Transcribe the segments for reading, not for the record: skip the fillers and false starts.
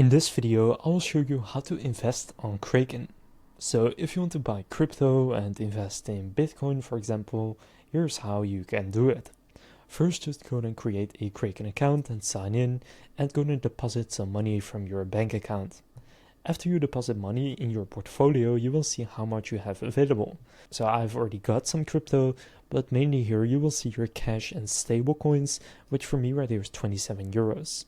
In this video, I will show you how to invest on Kraken. So if you want to buy crypto and invest in Bitcoin, for example, here's how you can do it. First, just go and create a Kraken account and sign in, and go and deposit some money from your bank account. After you deposit money in your portfolio, you will see how much you have available. So I've already got some crypto, but mainly here you will see your cash and stable coins, which for me right here is 27 euros.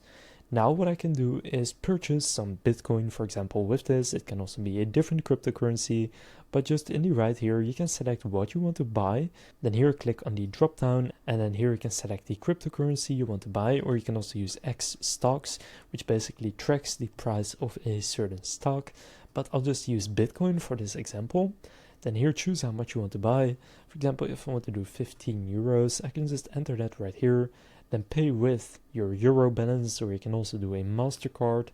Now what I can do is purchase some Bitcoin, for example, with this. It can also be a different cryptocurrency, but just in the right here, you can select what you want to buy. Then here, click on the drop down, and then here you can select the cryptocurrency you want to buy, or you can also use X stocks, which basically tracks the price of a certain stock. But I'll just use Bitcoin for this example. Then here, choose how much you want to buy. For example, if I want to do 15 euros, I can just enter that right here. Then pay with your euro balance, or you can also do a MasterCard.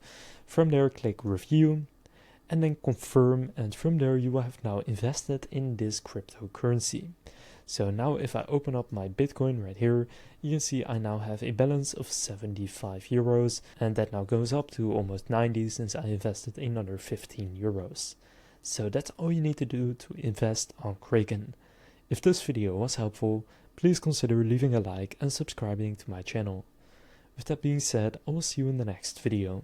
From there, click review and then confirm, and from there you will have now invested in this cryptocurrency. So now if I open up my Bitcoin right here, you can see I now have a balance of 75 euros, and that now goes up to almost 90 since I invested another 15 euros. So that's all you need to do to invest on Kraken. If this video was helpful, please consider leaving a like and subscribing to my channel. With that being said, I will see you in the next video.